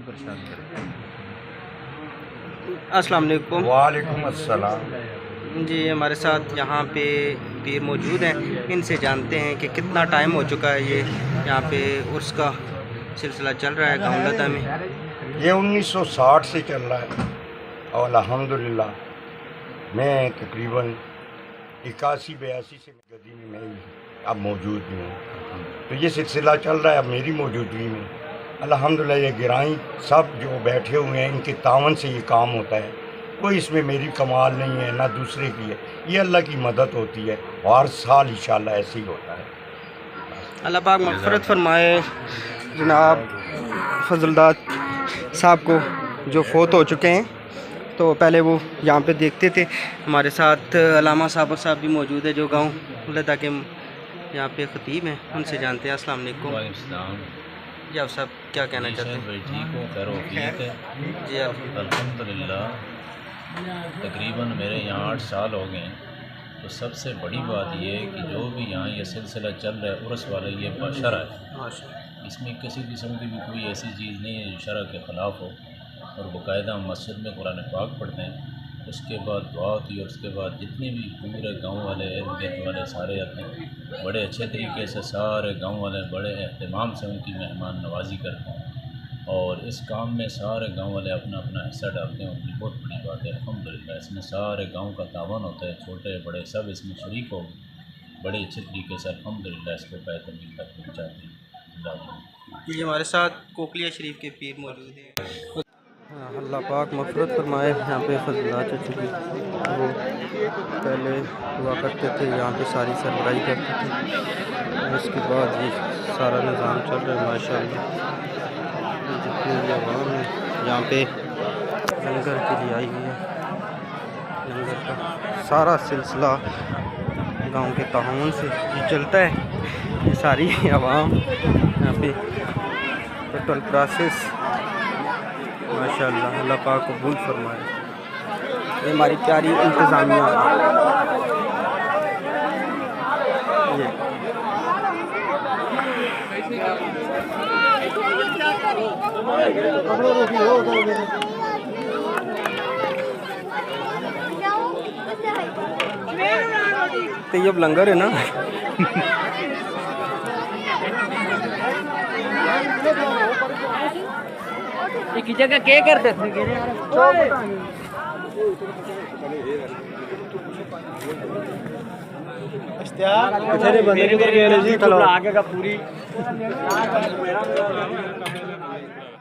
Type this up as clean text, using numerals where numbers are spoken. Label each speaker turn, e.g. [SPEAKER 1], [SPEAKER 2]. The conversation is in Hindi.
[SPEAKER 1] परेशान करते हैं।
[SPEAKER 2] अस्सलाम वालेकुम।
[SPEAKER 3] वालेकुम अस्सलाम।
[SPEAKER 2] जी, हमारे साथ यहाँ पे पीर मौजूद हैं, इनसे जानते हैं कि कितना टाइम हो चुका है ये यहाँ पे उर्स का सिलसिला चल रहा है गाँव लदा में।
[SPEAKER 3] ये 1960 से चल रहा है और अल्हम्दुलिल्लाह मैं तकरीबन 81-82 से गदी में मैं अब मौजूद हूँ। तो ये सिलसिला चल रहा है अब मेरी मौजूदगी में। अल्हम्दुलिल्लाह ये गिराई सब जो बैठे हुए हैं इनके तावन से ये काम होता है। कोई इसमें मेरी कमाल नहीं है ना दूसरे की है, ये अल्लाह की मदद होती है और हर साल इंशाअल्लाह ऐसे ही होता है।
[SPEAKER 2] अल्लाह पाक मग़फ़िरत फरमाए जनाब फजलदाद साहब को जो फ़ौत हो चुके हैं। तो पहले वो यहाँ पे देखते थे। हमारे साथ अलामा साबर साहब भी मौजूद है जो गाँव लदा के यहाँ पे ख़तीब हैं, उनसे जानते हैं। अस्सलाम वालेकुम। जी आप साहब क्या कहना चाहते हैं?
[SPEAKER 1] भाई ठीक हो, खैर वफ़ीक है
[SPEAKER 2] जी
[SPEAKER 1] अल्हम्दुलिल्लाह। तकरीबन मेरे यहाँ 8 साल हो गए हैं। तो सबसे बड़ी बात ये है कि जो भी यहाँ ये सिलसिला चल रहा है उर्स वाला, ये बशरा है।
[SPEAKER 2] माशाअल्लाह।
[SPEAKER 1] इसमें किसी किस्म की भी कोई ऐसी चीज़ नहीं है जो शरअ के ख़िलाफ़ हो। और बाकायदा हम मस्जिद में कुरान पाक पढ़ते हैं, उसके बाद दुआ होती है, उसके बाद जितने भी पूरे गांव वाले इर्द गिर्द वाले सारे आते हैं। बड़े अच्छे तरीके से सारे गांव वाले बड़े एहतमाम से उनकी मेहमान नवाजी करते हैं और इस काम में सारे गांव वाले अपना अपना हिस्सा डालते हैं। उनकी बहुत बड़ी बात है अल्हम्दुलिल्लाह। इसमें सारे गांव का तावन होता है, छोटे बड़े सब इसमें शरीक हो बड़े अच्छे तरीके से अल्हम्दुलिल्लाह इसको बेहतरीन तक पहुँचाते हैं।
[SPEAKER 2] जी हमारे साथ कोकलिया शरीफ के पीर मौजूद हैं। अल्लाह पाक मग़फ़िरत फरमाए। यहाँ पे फजला चाचू की वो पहले हुआ करते थे, यहाँ पे सारी सरबराही करते थे। और उसके बाद ये सारा निज़ाम चल रहा है माशाअल्लाह। जितनी भी आवाम है यहाँ पे लंगर के लिए आई हुई है। लंगर का सारा सिलसिला गांव के ताउन से ये चलता है। ये सारी आवाम यहाँ पे टोटल प्रोसेस माशाअल्लाह। अल्लाह पाक कबूल फरमाए। ये हमारी प्यारी इंतज़ामिया ये तो ये अब लंगर है ना।
[SPEAKER 4] एक जगह क्या करते थे बंदे आगे का पूरी